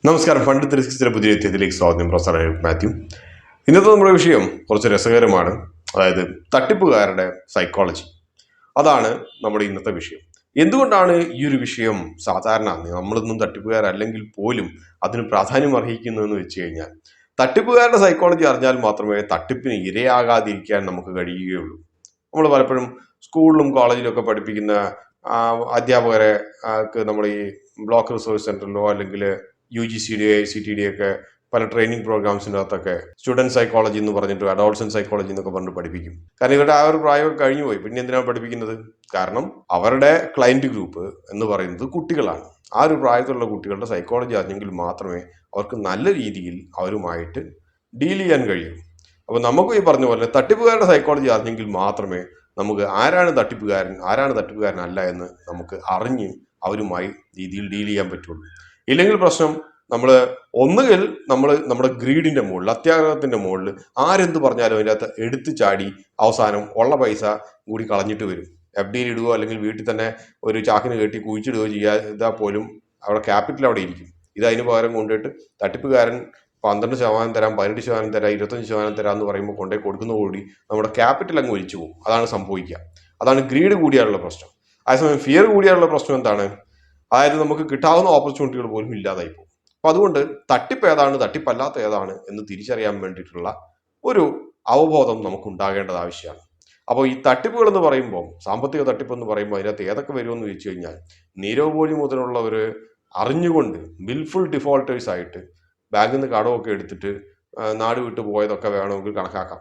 നമസ്കാരം. ഫണ്ട് 360 പുതിയ എത്തിയതിലേക്ക് സ്വാഗതം. പ്രൊഫസർ മാത്യു. ഇന്നത്തെ നമ്മുടെ വിഷയം കുറച്ച് രസകരമാണ്. അതായത് തട്ടിപ്പുകാരുടെ സൈക്കോളജി. അതാണ് നമ്മുടെ ഇന്നത്തെ വിഷയം. എന്തുകൊണ്ടാണ് ഈ ഒരു വിഷയം സാധാരണ നമ്മളൊന്നും തട്ടിപ്പുകാരല്ലെങ്കിൽ പോലും അതിന് പ്രാധാന്യം അർഹിക്കുന്നതെന്ന് വെച്ച് കഴിഞ്ഞാൽ, തട്ടിപ്പുകാരുടെ സൈക്കോളജി അറിഞ്ഞാൽ മാത്രമേ തട്ടിപ്പിന് ഇരയാകാതിരിക്കാൻ നമുക്ക് കഴിയുകയുള്ളൂ. നമ്മൾ പലപ്പോഴും സ്കൂളിലും കോളേജിലും ഒക്കെ പഠിപ്പിക്കുന്ന അധ്യാപകരെ നമ്മൾ ഈ ബ്ലോക്ക് റിസോഴ്സ് സെന്ററിലോ അല്ലെങ്കിൽ UGCD ICTD ഒക്കെ പല ട്രെയിനിങ് പ്രോഗ്രാംസിൻ്റെ അകത്തൊക്കെ സ്റ്റുഡൻറ് സൈക്കോളജി എന്ന് പറഞ്ഞിട്ട് അഡോൾസെന്റ് സൈക്കോളജി എന്നൊക്കെ പറഞ്ഞിട്ട് പഠിപ്പിക്കും. കാരണം ഇവരുടെ ആ ഒരു പ്രായമൊക്കെ കഴിഞ്ഞു പോയി. പിന്നെ എന്തിനാണ് പഠിപ്പിക്കുന്നത്? കാരണം അവരുടെ ക്ലയന്റ് ഗ്രൂപ്പ് എന്ന് പറയുന്നത് കുട്ടികളാണ്. ആ ഒരു പ്രായത്തിലുള്ള കുട്ടികളുടെ സൈക്കോളജി അറിഞ്ഞെങ്കിൽ മാത്രമേ അവർക്ക് നല്ല രീതിയിൽ അവരുമായിട്ട് ഡീൽ ചെയ്യാൻ കഴിയൂ. അപ്പോൾ നമുക്ക് ഈ പറഞ്ഞ പോലെ തട്ടിപ്പുകാരുടെ സൈക്കോളജി അറിഞ്ഞെങ്കിൽ മാത്രമേ നമുക്ക് ആരാണ് തട്ടിപ്പുകാരനല്ല എന്ന് നമുക്ക് അറിഞ്ഞ് അവരുമായി രീതിയിൽ ഡീൽ ചെയ്യാൻ പറ്റുള്ളൂ. ഇല്ലെങ്കിൽ പ്രശ്നം ഒന്നുകിൽ നമ്മുടെ ഗ്രീഡിന്റെ മുകളിൽ, അത്യാഗ്രഹത്തിന്റെ മുകളിൽ ആരെന്ത് പറഞ്ഞാലും അതിൻ്റെ അകത്ത് എടുത്തു ചാടി അവസാനം ഉള്ള പൈസ കൂടി കളഞ്ഞിട്ട് വരും. FD ഇടുകയോ അല്ലെങ്കിൽ വീട്ടിൽ തന്നെ ഒരു ചാക്കിന് കെട്ടി കുഴിച്ചിടുകയോ ചെയ്താൽ പോലും അവിടെ ക്യാപിറ്റൽ അവിടെ ഇരിക്കും. ഇത് അതിന് പകരം കൊണ്ടിട്ട് തട്ടിപ്പുകാരൻ 12% തരാം, 18% തരാം, 25% തരാം എന്ന് പറയുമ്പോൾ കൊണ്ടുപോയി കൊടുക്കുന്നതോടുകൂടി നമ്മുടെ ക്യാപിറ്റൽ അങ്ങ് ഒലിച്ചു പോകും. അതാണ് സംഭവിക്കുക. അതാണ് ഗ്രീഡ് കൂടിയാലുള്ള പ്രശ്നം. അതേസമയം ഫിയർ കൂടിയാലുള്ള പ്രശ്നം എന്താണ്? അതായത് നമുക്ക് കിട്ടാവുന്ന ഓപ്പർച്യൂണിറ്റികൾ പോലും ഇല്ലാതായി പോകും. അപ്പൊ അതുകൊണ്ട് തട്ടിപ്പ് ഏതാണ്, തട്ടിപ്പല്ലാത്ത ഏതാണ് എന്ന് തിരിച്ചറിയാൻ വേണ്ടിയിട്ടുള്ള ഒരു അവബോധം നമുക്ക് ഉണ്ടാകേണ്ടത് ആവശ്യമാണ്. അപ്പോൾ ഈ തട്ടിപ്പുകൾ എന്ന് പറയുമ്പോൾ, സാമ്പത്തിക തട്ടിപ്പ് എന്ന് പറയുമ്പോൾ അതിനകത്ത് ഏതൊക്കെ വരുമെന്ന് ചോദിച്ചു കഴിഞ്ഞാൽ, നീരവ് മോദി മുതലുള്ളവർ അറിഞ്ഞുകൊണ്ട് വിൽഫുൾ ഡിഫോൾട്ടേഴ്സ് ആയിട്ട് ബാങ്കിൽ നിന്ന് കടമൊക്കെ എടുത്തിട്ട് നാട് വിട്ടു പോയതൊക്കെ വേണമെങ്കിൽ കണക്കാക്കാം.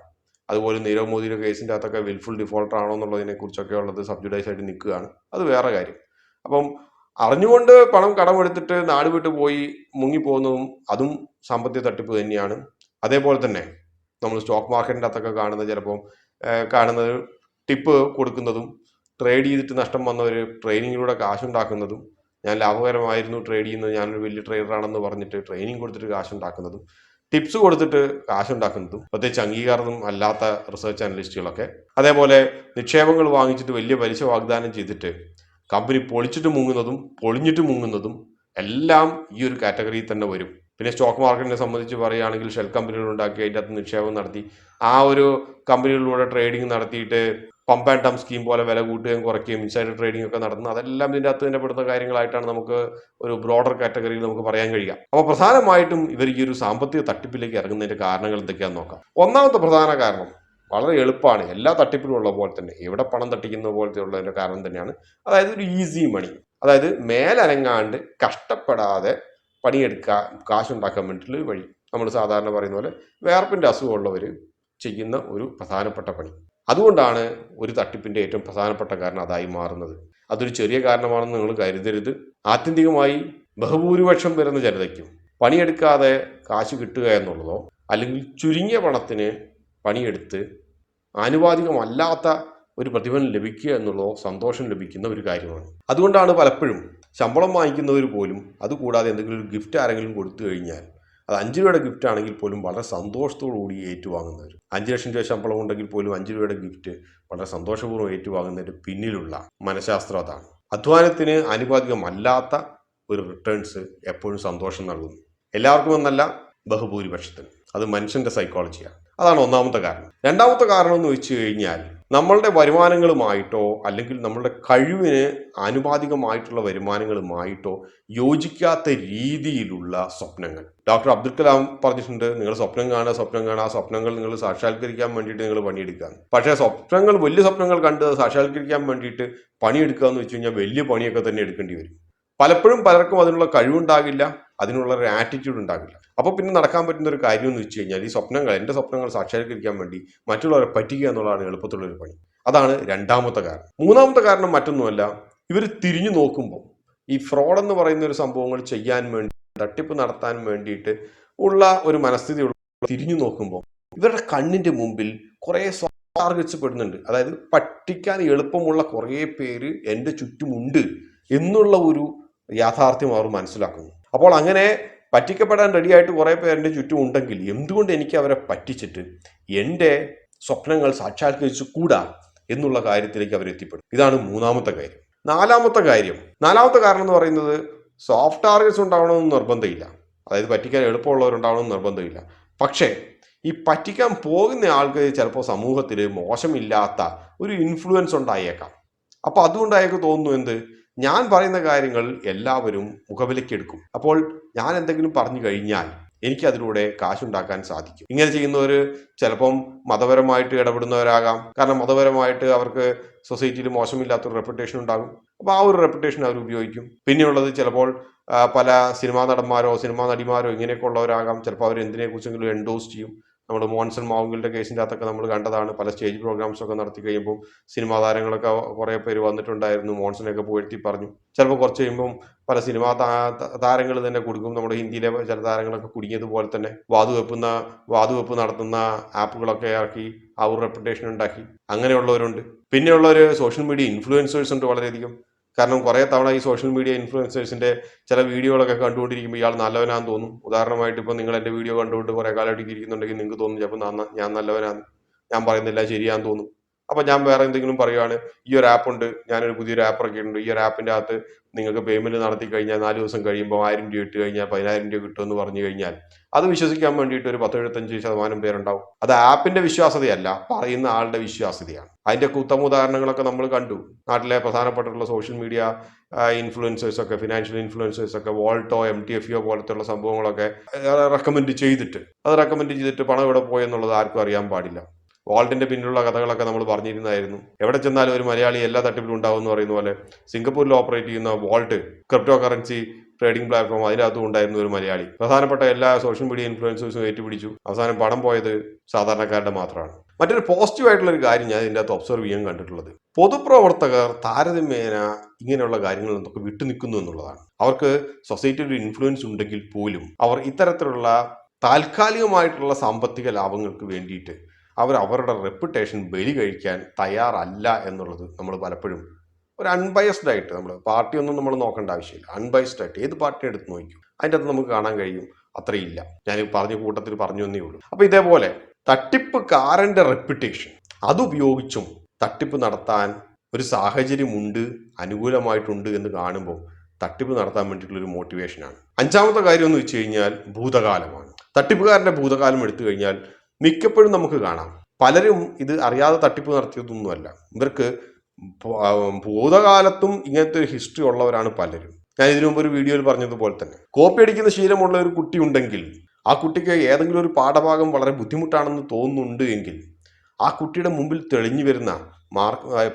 അതുപോലെ നീരവ് മോദിയുടെ കേസിൻ്റെ അകത്തൊക്കെ വിൽഫുൾ ഡിഫോൾട്ടർ ആണോ എന്നുള്ളതിനെ കുറിച്ചൊക്കെ ഉള്ളത് സബ്ജുഡൈസ് ആയിട്ട് നിൽക്കുകയാണ്. അത് വേറെ കാര്യം. അപ്പം അറിഞ്ഞുകൊണ്ട് പണം കടമെടുത്തിട്ട് നാട് വിട്ടു പോയി മുങ്ങിപ്പോകുന്നതും അതും സാമ്പത്തിക തട്ടിപ്പ് തന്നെയാണ്. അതേപോലെ തന്നെ നമ്മൾ സ്റ്റോക്ക് മാർക്കറ്റിൻ്റെ അകത്തൊക്കെ കാണുന്നത് ടിപ്പ് കൊടുക്കുന്നതും, ട്രേഡ് ചെയ്തിട്ട് നഷ്ടം വന്നവർ ട്രെയിനിങ്ങിലൂടെ കാശുണ്ടാക്കുന്നതും, ഞാൻ ലാഭകരമായിരുന്നു ട്രേഡ് ചെയ്യുന്നത്, ഞാനൊരു വലിയ ട്രേഡറാണെന്ന് പറഞ്ഞിട്ട് ട്രെയിനിങ് കൊടുത്തിട്ട് കാശുണ്ടാക്കുന്നതും, ടിപ്സ് കൊടുത്തിട്ട് കാശുണ്ടാക്കുന്നതും, പ്രത്യേകിച്ച് അംഗീകാരം അല്ലാത്ത റിസർച്ച് അനലിസ്റ്റുകളൊക്കെ. അതേപോലെ നിക്ഷേപങ്ങൾ വാങ്ങിച്ചിട്ട് വലിയ പലിശ വാഗ്ദാനം ചെയ്തിട്ട് കമ്പനി പൊളിഞ്ഞിട്ട് മുങ്ങുന്നതും എല്ലാം ഈ ഒരു കാറ്റഗറിയിൽ തന്നെ വരും. പിന്നെ സ്റ്റോക്ക് മാർക്കറ്റിനെ സംബന്ധിച്ച് പറയുകയാണെങ്കിൽ ഷെൽ കമ്പനികൾ ഉണ്ടാക്കി അതിൻ്റെ അകത്ത് നിക്ഷേപം നടത്തി ആ ഒരു കമ്പനികളിലൂടെ ട്രേഡിംഗ് നടത്തിയിട്ട് പമ്പ് ആൻഡ് ഡംപ് സ്കീം പോലെ വില കൂട്ടുകയും കുറയ്ക്കുകയും ഇൻസൈഡർ ട്രേഡിംഗ് ഒക്കെ നടത്തുന്നത്, അതെല്ലാം ഇതിൻ്റെ അകത്ത് തന്നെ പെടുന്ന കാര്യങ്ങളായിട്ടാണ് നമുക്ക് ഒരു ബ്രോഡർ കാറ്റഗറിയിൽ നമുക്ക് പറയാൻ കഴിയുക. അപ്പോൾ പ്രധാനമായിട്ടും ഇവർ ഈ ഒരു സാമ്പത്തിക തട്ടിപ്പിലേക്ക് ഇറങ്ങുന്നതിന്റെ കാരണങ്ങൾ എന്തൊക്കെയാണെന്ന് നോക്കാം. ഒന്നാമത്തെ പ്രധാന കാരണം വളരെ എളുപ്പമാണ്. എല്ലാ തട്ടിപ്പിലും ഉള്ള പോലെ തന്നെ ഇവിടെ പണം തട്ടിക്കുന്ന പോലത്തെ ഉള്ളതിന്റെ കാരണം തന്നെയാണ്. അതായത് ഒരു ഈസി മണി. അതായത് മേലനങ്ങാണ്ട് കഷ്ടപ്പെടാതെ പണിയെടുക്കാൻ, കാശുണ്ടാക്കാൻ വേണ്ടിയിട്ടുള്ള ഒരു വഴി. നമ്മൾ സാധാരണ പറയുന്ന പോലെ വേർപ്പിന്റെ അസുഖമുള്ളവർ ചെയ്യുന്ന ഒരു പ്രധാനപ്പെട്ട പണി. അതുകൊണ്ടാണ് ഒരു തട്ടിപ്പിന്റെ ഏറ്റവും പ്രധാനപ്പെട്ട കാരണം അതായി മാറുന്നത്. അതൊരു ചെറിയ കാരണമാണെന്ന് നിങ്ങൾ കരുതരുത്. ആത്യന്തികമായി ബഹുഭൂരിപക്ഷം വരുന്ന ജനതയ്ക്കും പണിയെടുക്കാതെ കാശ് കിട്ടുക എന്നുള്ളതോ അല്ലെങ്കിൽ ചുരുങ്ങിയ പണത്തിന് പണിയെടുത്ത് ആനുപാതികമല്ലാത്ത ഒരു പ്രതിഫലം ലഭിക്കുക എന്നുള്ളതോ സന്തോഷം ലഭിക്കുന്ന ഒരു കാര്യമാണ്. അതുകൊണ്ടാണ് പലപ്പോഴും ശമ്പളം വാങ്ങിക്കുന്നവർ പോലും അതുകൂടാതെ എന്തെങ്കിലും ഒരു ഗിഫ്റ്റ് ആരെങ്കിലും കൊടുത്തു കഴിഞ്ഞാൽ അത് 5 രൂപയുടെ ഗിഫ്റ്റ് ആണെങ്കിൽ പോലും വളരെ സന്തോഷത്തോടു കൂടി ഏറ്റുവാങ്ങുന്നവർ. 5 ലക്ഷം രൂപ ശമ്പളം ഉണ്ടെങ്കിൽ പോലും 5 രൂപയുടെ ഗിഫ്റ്റ് വളരെ സന്തോഷപൂർവ്വം ഏറ്റുവാങ്ങുന്നതിൻ്റെ പിന്നിലുള്ള മനഃശാസ്ത്രം അതാണ്. അധ്വാനത്തിന് ആനുപാതികമല്ലാത്ത ഒരു റിട്ടേൺസ് എപ്പോഴും സന്തോഷം നൽകുന്നു. എല്ലാവർക്കും എന്നല്ല, ബഹുഭൂരിപക്ഷത്തിന്. അത് മനുഷ്യന്റെ സൈക്കോളജിയാണ്. അതാണ് ഒന്നാമത്തെ കാരണം. രണ്ടാമത്തെ കാരണം എന്ന് വെച്ച് കഴിഞ്ഞാൽ, നമ്മളുടെ വരുമാനങ്ങളുമായിട്ടോ അല്ലെങ്കിൽ നമ്മളുടെ കഴിവിന് ആനുപാതികമായിട്ടുള്ള വരുമാനങ്ങളുമായിട്ടോ യോജിക്കാത്ത രീതിയിലുള്ള സ്വപ്നങ്ങൾ. ഡോക്ടർ അബ്ദുൽ കലാം പറഞ്ഞിട്ടുണ്ട്, നിങ്ങൾ സ്വപ്നം കാണുക, ആ സ്വപ്നങ്ങൾ നിങ്ങൾ സാക്ഷാത്കരിക്കാൻ വേണ്ടിയിട്ട് നിങ്ങൾ പണിയെടുക്കുക. പക്ഷേ വലിയ സ്വപ്നങ്ങൾ കണ്ട് സാക്ഷാത്കരിക്കാൻ വേണ്ടിയിട്ട് പണിയെടുക്കുക എന്ന് വെച്ച് കഴിഞ്ഞാൽ വലിയ പണിയൊക്കെ തന്നെ എടുക്കേണ്ടി വരും. പലപ്പോഴും പലർക്കും അതിനുള്ള കഴിവുണ്ടാകില്ല, അതിനുള്ള ഒരു ആറ്റിറ്റ്യൂഡ് ഉണ്ടാകില്ല. അപ്പോൾ പിന്നെ നടക്കാൻ പറ്റുന്ന ഒരു കാര്യം എന്ന് വെച്ച് കഴിഞ്ഞാൽ, എൻ്റെ സ്വപ്നങ്ങൾ സാക്ഷാത്കരിക്കാൻ വേണ്ടി മറ്റുള്ളവരെ പറ്റിക്കുക എന്നുള്ളതാണ് എളുപ്പത്തിലുള്ളൊരു പണി. അതാണ് രണ്ടാമത്തെ കാരണം. മൂന്നാമത്തെ കാരണം മറ്റൊന്നുമല്ല, ഇവർ തിരിഞ്ഞു നോക്കുമ്പോൾ ഈ ഫ്രോഡ് എന്ന് പറയുന്ന ഒരു സംഭവങ്ങൾ ചെയ്യാൻ വേണ്ടി, തട്ടിപ്പ് നടത്താൻ വേണ്ടിയിട്ട് ഉള്ള ഒരു മനസ്ഥിതി തിരിഞ്ഞു നോക്കുമ്പോൾ ഇവരുടെ കണ്ണിന്റെ മുമ്പിൽ കുറേ ടാർഗറ്റ്സ് പെടുന്നുണ്ട്. അതായത് പറ്റിക്കാൻ എളുപ്പമുള്ള കുറേ പേര് എൻ്റെ ചുറ്റുമുണ്ട് എന്നുള്ള ഒരു യാഥാർത്ഥ്യം അവർ മനസ്സിലാക്കുന്നു. അപ്പോൾ അങ്ങനെ പറ്റിക്കപ്പെടാൻ റെഡിയായിട്ട് കുറേ പേരുടെ ചുറ്റും ഉണ്ടെങ്കിൽ എന്തുകൊണ്ട് എനിക്ക് അവരെ പറ്റിച്ചിട്ട് എൻ്റെ സ്വപ്നങ്ങൾ സാക്ഷാത്കരിച്ചു കൂടാ എന്നുള്ള കാര്യത്തിലേക്ക് അവർ എത്തിപ്പെടും. ഇതാണ് മൂന്നാമത്തെ കാര്യം. നാലാമത്തെ കാരണം എന്ന് പറയുന്നത്, സോഫ്റ്റ് ടാർഗറ്റ്സ് ഉണ്ടാവണമെന്ന് നിർബന്ധമില്ല. അതായത് പറ്റിക്കാൻ എളുപ്പമുള്ളവരുണ്ടാവണമെന്ന് നിർബന്ധമില്ല. പക്ഷേ ഈ പറ്റിക്കാൻ പോകുന്ന ആൾക്ക് ചിലപ്പോൾ സമൂഹത്തിൽ മോശമില്ലാത്ത ഒരു ഇൻഫ്ലുവൻസ് ഉണ്ടായേക്കാം. അപ്പോൾ അതുകൊണ്ട് അയാൾക്ക് തോന്നുന്നു എന്ത്, ഞാൻ പറയുന്ന കാര്യങ്ങൾ എല്ലാവരും മുഖവിലയ്ക്കെടുക്കും. അപ്പോൾ ഞാൻ എന്തെങ്കിലും പറഞ്ഞു കഴിഞ്ഞാൽ എനിക്ക് അതിലൂടെ കാശുണ്ടാക്കാൻ സാധിക്കും. ഇങ്ങനെ ചെയ്യുന്നവർ ചിലപ്പം മതപരമായിട്ട് ഇടപെടുന്നവരാകാം. കാരണം മതപരമായിട്ട് അവർക്ക് സൊസൈറ്റിയിൽ മോശമില്ലാത്തൊരു റെപ്യൂട്ടേഷൻ ഉണ്ടാകും. അപ്പോൾ ആ ഒരു റെപ്യൂട്ടേഷൻ അവർ ഉപയോഗിക്കും. പിന്നെയുള്ളത് ചിലപ്പോൾ പല സിനിമാ നടന്മാരോ സിനിമാ നടിമാരോ ഇങ്ങനെയൊക്കെ ഉള്ളവരാകാം. ചിലപ്പോൾ അവർ എന്തിനെക്കുറിച്ചെങ്കിലും എൻഡോസ് ചെയ്യും. നമ്മൾ മോൻസൺ മാവുങ്കലിന്റെ കേസിൻ്റെ അകത്തൊക്കെ നമ്മൾ കണ്ടതാണ്. പല സ്റ്റേജ് പ്രോഗ്രാംസ് ഒക്കെ നടത്തി കഴിയുമ്പോൾ സിനിമാ താരങ്ങളൊക്കെ കുറേ പേര് വന്നിട്ടുണ്ടായിരുന്നു, മോൺസണൊക്കെ പുകഴ്ത്തി പറഞ്ഞു. ചിലപ്പോൾ കുറച്ച് കഴിയുമ്പം പല സിനിമാ താരങ്ങൾ തന്നെ കുടുങ്ങും. നമ്മുടെ ഹിന്ദിയിലെ ചില താരങ്ങളൊക്കെ കുടുങ്ങിയതുപോലെ തന്നെ വാതുവെപ്പ് നടത്തുന്ന ആപ്പുകളൊക്കെ ഇറക്കി ആ ഒരു റെപ്യൂട്ടേഷൻ ഉണ്ടാക്കി. അങ്ങനെയുള്ളവരുണ്ട്. പിന്നെയുള്ളൊരു സോഷ്യൽ മീഡിയ ഇൻഫ്ലുവൻസേഴ്സ് ഉണ്ട് വളരെയധികം. കാരണം കുറേ തവണ ഈ സോഷ്യൽ മീഡിയ ഇൻഫ്ലുവൻസേഴ്സിന്റെ ചില വീഡിയോകളൊക്കെ കണ്ടുകൊണ്ടിരിക്കുമ്പോൾ ഇയാൾ നല്ലവനാന്ന് തോന്നും. ഉദാഹരണമായിട്ട് ഇപ്പോൾ നിങ്ങൾ എൻ്റെ വീഡിയോ കണ്ടുകൊണ്ട് കുറേ കാലമായിട്ട് ഇരിക്കുന്നുണ്ടെങ്കിൽ നിങ്ങൾക്ക് തോന്നും ചിലപ്പോൾ ഞാൻ നല്ലവനാന്ന്, ഞാൻ പറയുന്നില്ല ശരിയാന്ന് തോന്നും. അപ്പോൾ ഞാൻ വേറെ എന്തെങ്കിലും പറയുകയാണ്, ഈ ഒരു ആപ്പ് ഉണ്ട്, ഞാനൊരു പുതിയൊരു ആപ്പ് ഇറക്കിയിട്ടുണ്ട്, ഈ ഒരു ആപ്പിൻ്റെ അകത്ത് നിങ്ങൾക്ക് പേയ്മെന്റ് നടത്തി കഴിഞ്ഞാൽ 4 ദിവസം കഴിയുമ്പോൾ 1000 രൂപ ഇട്ട് കഴിഞ്ഞാൽ 10,000 രൂപ കിട്ടുമെന്ന് പറഞ്ഞു കഴിഞ്ഞാൽ അത് വിശ്വസിക്കാൻ വേണ്ടിയിട്ട് ഒരു 10-75% പേരുണ്ടാവും. അത് ആപ്പിന്റെ വിശ്വാസ്യതയല്ല, പറയുന്ന ആളുടെ വിശ്വാസ്യതയാണ്. അതിന്റെ ഉത്തമ ഉദാഹരണങ്ങളൊക്കെ നമ്മൾ കണ്ടു. നാട്ടിലെ പ്രധാനപ്പെട്ടുള്ള സോഷ്യൽ മീഡിയ ഇൻഫ്ലുവൻസേഴ്സ് ഒക്കെ, ഫിനാൻഷ്യൽ ഇൻഫ്ലുവൻസേഴ്സ് ഒക്കെ വോൾട്ടോ MTFO പോലത്തെ സംഭവങ്ങളൊക്കെ റെക്കമെൻഡ് ചെയ്തിട്ട് പണം എവിടെ പോയെന്നുള്ളത് ആർക്കും അറിയാൻ പാടില്ല. വാൾട്ടിന്റെ പിന്നിലുള്ള കഥകളൊക്കെ നമ്മൾ പറഞ്ഞിരുന്നായിരുന്നു. എവിടെ ചെന്നാലും ഒരു മലയാളി എല്ലാ തട്ടിപ്പിലും ഉണ്ടാവും എന്ന് പറയുന്ന പോലെ സിംഗപ്പൂരിൽ ഓപ്പറേറ്റ് ചെയ്യുന്ന Vauld cryptocurrency trading platform, അതിനകത്തും ഉണ്ടായിരുന്ന ഒരു മലയാളി. പ്രധാനപ്പെട്ട എല്ലാ സോഷ്യൽ മീഡിയ ഇൻഫ്ലുവൻസേഴ്സും ഏറ്റുപിടിച്ചു. അവസാനം പണം പോയത് സാധാരണക്കാരുടെ മാത്രമാണ്. മറ്റൊരു പോസിറ്റീവ് ആയിട്ടുള്ള ഒരു കാര്യം ഞാൻ ഇതിൻ്റെ അകത്ത് ഒബ്സർവ് ചെയ്യാൻ കണ്ടിട്ടുള്ളത്, പൊതുപ്രവർത്തകർ താരതമ്യേന ഇങ്ങനെയുള്ള കാര്യങ്ങളിൽ നിന്നൊക്കെ വിട്ടുനിൽക്കുന്നു എന്നുള്ളതാണ്. അവർക്ക് സൊസൈറ്റിയിൽ ഒരു ഇൻഫ്ലുവൻസ് ഉണ്ടെങ്കിൽ പോലും അവർ ഇത്തരത്തിലുള്ള താൽക്കാലികമായിട്ടുള്ള സാമ്പത്തിക ലാഭങ്ങൾക്ക് വേണ്ടിയിട്ട് അവരുടെ റെപ്യൂട്ടേഷൻ ബലി കഴിക്കാൻ തയ്യാറല്ല എന്നുള്ളത് നമ്മൾ പലപ്പോഴും ഒരു അൺബയസ്ഡ് ആയിട്ട്, നമ്മൾ പാർട്ടിയൊന്നും നമ്മൾ നോക്കേണ്ട ആവശ്യമില്ല, അൺബയസ്ഡ് ആയിട്ട് ഏത് പാർട്ടി എടുത്ത് നോക്കും അതിൻ്റെ അകത്ത് നമുക്ക് കാണാൻ കഴിയും. അത്രയില്ല, ഞാൻ പറഞ്ഞ കൂട്ടത്തിൽ പറഞ്ഞു എന്നേ ഉള്ളൂ. അപ്പോൾ ഇതേപോലെ തട്ടിപ്പുകാരൻ്റെ റെപ്യൂട്ടേഷൻ അതുപയോഗിച്ചും തട്ടിപ്പ് നടത്താൻ ഒരു സാഹചര്യമുണ്ട്, അനുകൂലമായിട്ടുണ്ട് എന്ന് കാണുമ്പോൾ തട്ടിപ്പ് നടത്താൻ വേണ്ടിയിട്ടുള്ളൊരു മോട്ടിവേഷനാണ്. 5ാമത്തെ കാര്യം എന്ന് വെച്ച് കഴിഞ്ഞാൽ ഭൂതകാലമാണ്. തട്ടിപ്പുകാരൻ്റെ ഭൂതകാലം എടുത്തു കഴിഞ്ഞാൽ മിക്കപ്പോഴും നമുക്ക് കാണാം പലരും ഇത് അറിയാതെ തട്ടിപ്പ് നടത്തിയതൊന്നുമല്ല. ഇവർക്ക് ഭൂതകാലത്തും ഇങ്ങനത്തെ ഒരു ഹിസ്റ്ററി ഉള്ളവരാണ് പലരും. ഞാൻ ഇതിനു മുമ്പ് ഒരു വീഡിയോയിൽ പറഞ്ഞതുപോലെ തന്നെ കോപ്പി അടിക്കുന്ന ശീലമുള്ള ഒരു കുട്ടി ഉണ്ടെങ്കിൽ ആ കുട്ടിക്ക് ഏതെങ്കിലും ഒരു പാഠഭാഗം വളരെ ബുദ്ധിമുട്ടാണെന്ന് തോന്നുന്നുണ്ട് എങ്കിൽ ആ കുട്ടിയുടെ മുമ്പിൽ തെളിഞ്ഞു വരുന്ന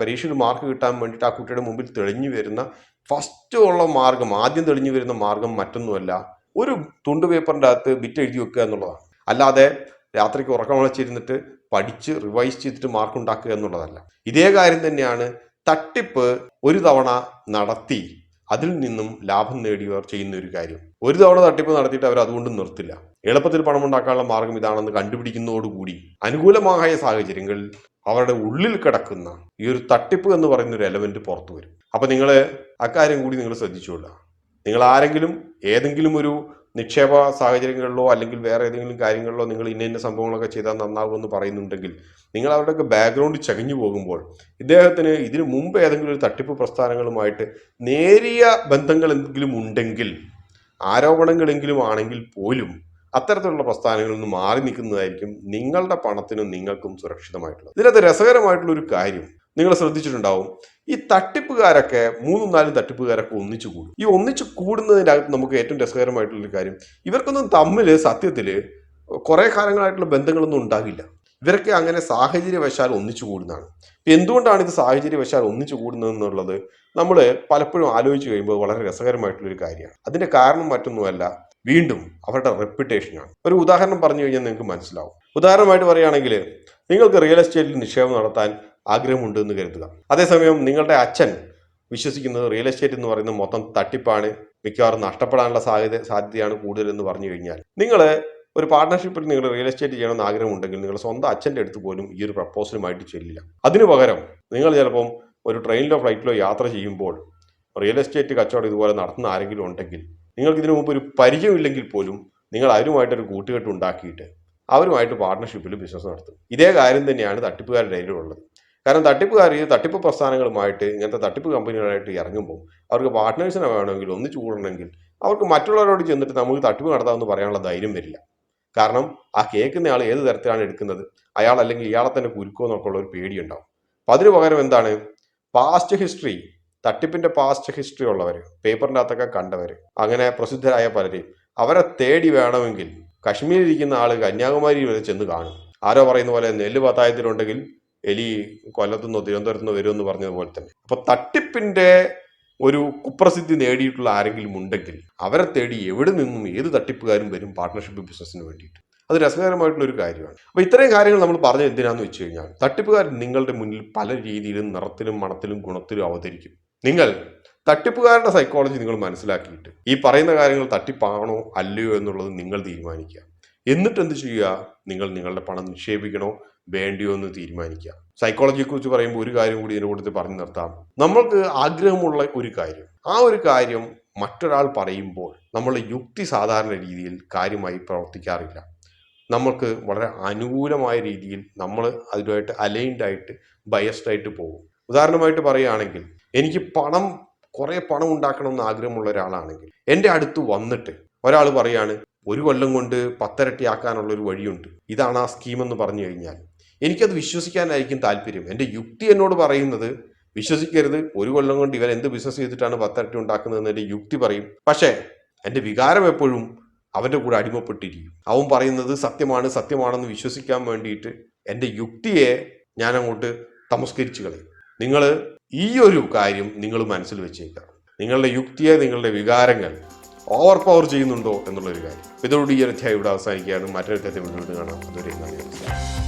പരീക്ഷയിൽ മാർക്ക് കിട്ടാൻ വേണ്ടിയിട്ട് ആ കുട്ടിയുടെ മുമ്പിൽ തെളിഞ്ഞു വരുന്ന ഫസ്റ്റ് ഉള്ള മാർഗം, ആദ്യം തെളിഞ്ഞു വരുന്ന മാർഗം മറ്റൊന്നുമല്ല, ഒരു തുണ്ട് പേപ്പറിൻ്റെ അകത്ത് ബിറ്റ് എഴുതി വെക്കുക എന്നുള്ളതാണ്. അല്ലാതെ രാത്രിക്ക് ഉറക്കം വിളിച്ചിരുന്നിട്ട് പഠിച്ച് റിവൈസ് ചെയ്തിട്ട് മാർക്ക് ഉണ്ടാക്കുക എന്നുള്ളതല്ല. ഇതേ കാര്യം തന്നെയാണ് തട്ടിപ്പ് ഒരു തവണ നടത്തി അതിൽ നിന്നും ലാഭം നേടിയവർ ചെയ്യുന്ന ഒരു കാര്യം. ഒരു തവണ തട്ടിപ്പ് നടത്തിയിട്ട് അവർ അതുകൊണ്ട് നിർത്തില്ല. എളുപ്പത്തിൽ പണം ഉണ്ടാക്കാനുള്ള മാർഗം ഇതാണെന്ന് കണ്ടുപിടിക്കുന്നതോടുകൂടി അനുകൂലമായ സാഹചര്യങ്ങളിൽ അവരുടെ ഉള്ളിൽ കിടക്കുന്ന ഈ ഒരു തട്ടിപ്പ് എന്ന് പറയുന്ന ഒരു എലമെന്റ് പുറത്തു വരും. അപ്പൊ നിങ്ങൾ അക്കാര്യം കൂടി നിങ്ങൾ ശ്രദ്ധിച്ചോളുക. നിങ്ങൾ ആരെങ്കിലും ഏതെങ്കിലും ഒരു നിക്ഷേപ സാഹചര്യങ്ങളിലോ അല്ലെങ്കിൽ വേറെ ഏതെങ്കിലും കാര്യങ്ങളിലോ നിങ്ങൾ ഇന്ന സംഭവങ്ങളൊക്കെ ചെയ്താൽ നന്നാകുമെന്ന് പറയുന്നുണ്ടെങ്കിൽ നിങ്ങൾ അവരുടെയൊക്കെ ബാക്ക്ഗ്രൗണ്ട് ചകഞ്ഞു പോകുമ്പോൾ ഇദ്ദേഹത്തിന് ഇതിനു മുമ്പ് ഏതെങ്കിലും ഒരു തട്ടിപ്പ് പ്രസ്ഥാനങ്ങളുമായിട്ട് നേരിയ ബന്ധങ്ങൾ എന്തെങ്കിലും ഉണ്ടെങ്കിൽ, ആരോപണങ്ങളെങ്കിലും ആണെങ്കിൽ പോലും അത്തരത്തിലുള്ള പ്രസ്ഥാനങ്ങളിൽ നിന്ന് മാറി നിൽക്കുന്നതായിരിക്കും നിങ്ങളുടെ പണത്തിനും നിങ്ങൾക്കും സുരക്ഷിതമായിട്ടുള്ളത്. ഇതിനകത്ത് രസകരമായിട്ടുള്ള ഒരു കാര്യം നിങ്ങൾ ശ്രദ്ധിച്ചിട്ടുണ്ടാവും, ഈ തട്ടിപ്പുകാരൊക്കെ 3-4 തട്ടിപ്പുകാരൊക്കെ ഒന്നിച്ചു കൂടും. ഈ ഒന്നിച്ചു കൂടുന്നതിനകത്ത് നമുക്ക് ഏറ്റവും രസകരമായിട്ടുള്ളൊരു കാര്യം, ഇവർക്കൊന്നും തമ്മിൽ സത്യത്തിൽ കുറെ കാലങ്ങളായിട്ടുള്ള ബന്ധങ്ങളൊന്നും ഉണ്ടാകില്ല. ഇവരൊക്കെ അങ്ങനെ സാഹചര്യവശാൽ ഒന്നിച്ചു കൂടുന്നതാണ്. എന്തുകൊണ്ടാണ് ഇത് സാഹചര്യവശാൽ ഒന്നിച്ചു കൂടുന്നതെന്നുള്ളത് നമ്മൾ പലപ്പോഴും ആലോചിച്ച് കഴിയുമ്പോൾ വളരെ രസകരമായിട്ടുള്ളൊരു കാര്യമാണ്. അതിന്റെ കാരണം മറ്റൊന്നുമല്ല, വീണ്ടും അവരുടെ റെപ്യൂട്ടേഷനാണ്. ഒരു ഉദാഹരണം പറഞ്ഞു കഴിഞ്ഞാൽ നിങ്ങൾക്ക് മനസ്സിലാവും. ഉദാഹരണമായിട്ട് പറയുകയാണെങ്കിൽ, നിങ്ങൾക്ക് റിയൽ എസ്റ്റേറ്റിൽ നിക്ഷേപം നടത്താൻ ആഗ്രഹമുണ്ട് എന്ന് കരുതുക. അതേസമയം നിങ്ങളുടെ അച്ഛൻ വിശ്വസിക്കുന്നത് റിയൽ എസ്റ്റേറ്റ് എന്ന് പറയുന്നത് മൊത്തം തട്ടിപ്പാണ്, മിക്കവാറും നഷ്ടപ്പെടാനുള്ള സാധ്യതയാണ് കൂടുതൽ എന്ന് പറഞ്ഞു കഴിഞ്ഞാൽ, നിങ്ങൾ ഒരു പാർട്ട്ണർഷിപ്പിൽ നിങ്ങൾ റിയൽ എസ്റ്റേറ്റ് ചെയ്യണമെന്ന് ആഗ്രഹമുണ്ടെങ്കിൽ നിങ്ങൾ സ്വന്തം അച്ഛൻ്റെ അടുത്ത് പോലും ഈ ഒരു പ്രപ്പോസലുമായിട്ട് ചെല്ലില്ല. അതിനു പകരം നിങ്ങൾ ചിലപ്പം ഒരു ട്രെയിനിലോ ഫ്ലൈറ്റിലോ യാത്ര ചെയ്യുമ്പോൾ റിയൽ എസ്റ്റേറ്റ് കച്ചവടം ഇതുപോലെ നടത്തുന്ന ആരെങ്കിലും ഉണ്ടെങ്കിൽ, നിങ്ങൾക്ക് ഇതിനു മുമ്പ് ഒരു പരിചയമില്ലെങ്കിൽ പോലും നിങ്ങൾ അവരുമായിട്ടൊരു കൂട്ടുകെട്ട് ഉണ്ടാക്കിയിട്ട് അവരുമായിട്ട് പാർട്ട്ണർഷിപ്പിൽ ബിസിനസ് നടത്തും. ഇതേ കാര്യം തന്നെയാണ് തട്ടിപ്പുകാരുടെ ഇടയിലുള്ളത്. കാരണം തട്ടിപ്പുകാർ തട്ടിപ്പ് പ്രസ്ഥാനങ്ങളുമായിട്ട്, ഇങ്ങനത്തെ തട്ടിപ്പ് കമ്പനികളായിട്ട് ഇറങ്ങുമ്പോൾ അവർക്ക് പാർട്ട്നേഴ്സിനെ വേണമെങ്കിൽ ഒന്നിച്ചു കൂടണമെങ്കിൽ അവർക്ക് മറ്റുള്ളവരോട് ചെന്നിട്ട് നമുക്ക് തട്ടിപ്പ് നടത്താമെന്ന് പറയാനുള്ള ധൈര്യം വരില്ല. കാരണം ആ കേൾക്കുന്ന ആൾ ഏത് തരത്തിലാണ് എടുക്കുന്നത്, അയാൾ അല്ലെങ്കിൽ ഇയാളെ തന്നെ കുരുക്കോ എന്നൊക്കെയുള്ള ഒരു പേടിയുണ്ടാവും. അപ്പം അതിന് പകരം എന്താണ്, പാസ്റ്റ് ഹിസ്റ്ററി, തട്ടിപ്പിന്റെ പാസ്റ്റ് ഹിസ്റ്ററി ഉള്ളവർ, പേപ്പറിൻ്റെ അകത്തൊക്കെ കണ്ടവർ, അങ്ങനെ പ്രസിദ്ധരായ പലരെയും അവരെ തേടി വേണമെങ്കിൽ കശ്മീരിൽ ആള് കന്യാകുമാരി വരെ ചെന്ന് കാണും. ആരോ പറയുന്ന പോലെ നെല്ല് പത്തായത്തിലുണ്ടെങ്കിൽ എലി കൊല്ലത്തുനിന്നോ തിരുവനന്തപുരത്തുനിന്നോ വരുമെന്ന് പറഞ്ഞതുപോലെ തന്നെ. അപ്പൊ തട്ടിപ്പിന്റെ ഒരു കുപ്രസിദ്ധി നേടിയിട്ടുള്ള ആരെങ്കിലും ഉണ്ടെങ്കിൽ അവരെ തേടി എവിടെ നിന്നും ഏത് തട്ടിപ്പുകാരും വരും പാർട്ട്ണർഷിപ്പ് ബിസിനസ്സിന് വേണ്ടിയിട്ട്. അത് രസകരമായിട്ടുള്ള ഒരു കാര്യമാണ്. അപ്പൊ ഇത്രയും കാര്യങ്ങൾ നമ്മൾ പറഞ്ഞത് എന്തിനാന്ന് വെച്ച് കഴിഞ്ഞാൽ, തട്ടിപ്പുകാർ നിങ്ങളുടെ മുന്നിൽ പല രീതിയിലും നിറത്തിലും മണത്തിലും ഗുണത്തിലും അവതരിക്കും. നിങ്ങൾ തട്ടിപ്പുകാരുടെ സൈക്കോളജി നിങ്ങൾ മനസ്സിലാക്കിയിട്ട് ഈ പറയുന്ന കാര്യങ്ങൾ തട്ടിപ്പാണോ അല്ലയോ എന്നുള്ളത് നിങ്ങൾ തീരുമാനിക്കുക. എന്നിട്ട് എന്ത് ചെയ്യുക, നിങ്ങൾ നിങ്ങളുടെ പണം നിക്ഷേപിക്കണോ വേണ്ടിയോ എന്ന് തീരുമാനിക്കുക. സൈക്കോളജിയെ കുറിച്ച് പറയുമ്പോൾ ഒരു കാര്യം കൂടി ഇതിന്റെ കൂട്ടത്തിൽ പറഞ്ഞു നിർത്താം. നമ്മൾക്ക് ആഗ്രഹമുള്ള ഒരു കാര്യം, ആ ഒരു കാര്യം മറ്റൊരാൾ പറയുമ്പോൾ നമ്മളുടെ യുക്തി സാധാരണ രീതിയിൽ കാര്യമായി പ്രവർത്തിക്കാറില്ല. നമ്മൾക്ക് വളരെ അനുകൂലമായ രീതിയിൽ നമ്മൾ അതുമായിട്ട് അലൈൻഡ് ആയിട്ട് ബയസ്ഡ് ആയിട്ട് പോകും. ഉദാഹരണമായിട്ട് പറയുകയാണെങ്കിൽ, എനിക്ക് കുറെ പണം ഉണ്ടാക്കണം എന്ന് ആഗ്രഹമുള്ള ഒരാളാണെങ്കിൽ എൻ്റെ അടുത്ത് വന്നിട്ട് ഒരാൾ പറയാണ് 1 കൊല്ലം കൊണ്ട് 10 ഇരട്ടിയാക്കാനുള്ള ഒരു വഴിയുണ്ട്, ഇതാണ് ആ സ്കീം എന്ന് പറഞ്ഞു കഴിഞ്ഞാൽ എനിക്കത് വിശ്വസിക്കാനായിരിക്കും താല്പര്യം. എൻ്റെ യുക്തി എന്നോട് പറയുന്നത് വിശ്വസിക്കരുത്, 1 കൊല്ലം കൊണ്ട് ഇവൻ എന്ത് ബിസിനസ് ചെയ്തിട്ടാണ് 10 ഇരട്ടി ഉണ്ടാക്കുന്നതെന്ന് എൻ്റെ യുക്തി പറയും. പക്ഷേ എൻ്റെ വികാരം എപ്പോഴും അവൻ്റെ കൂടെ അടിമപ്പെട്ടിരിക്കും. അവൻ പറയുന്നത് സത്യമാണെന്ന് വിശ്വസിക്കാൻ വേണ്ടിയിട്ട് എൻ്റെ യുക്തിയെ ഞാൻ അങ്ങോട്ട് തമസ്കരിച്ച് കളയും. നിങ്ങൾ ഈ ഒരു കാര്യം നിങ്ങൾ മനസ്സിൽ വെച്ചേക്കാം. നിങ്ങളുടെ യുക്തിയെ, നിങ്ങളുടെ വികാരങ്ങൾ ഓവർ പവർ ചെയ്യുന്നുണ്ടോ എന്നുള്ളൊരു കാര്യം. ഇതോടുകൂടി ഈ ഒരു അധ്യായം ഇവിടെ അവസാനിക്കുകയാണ്. മറ്റൊരു അധ്യായം വീണ്ടും കാണാം. അതുവരെ നന്ദി.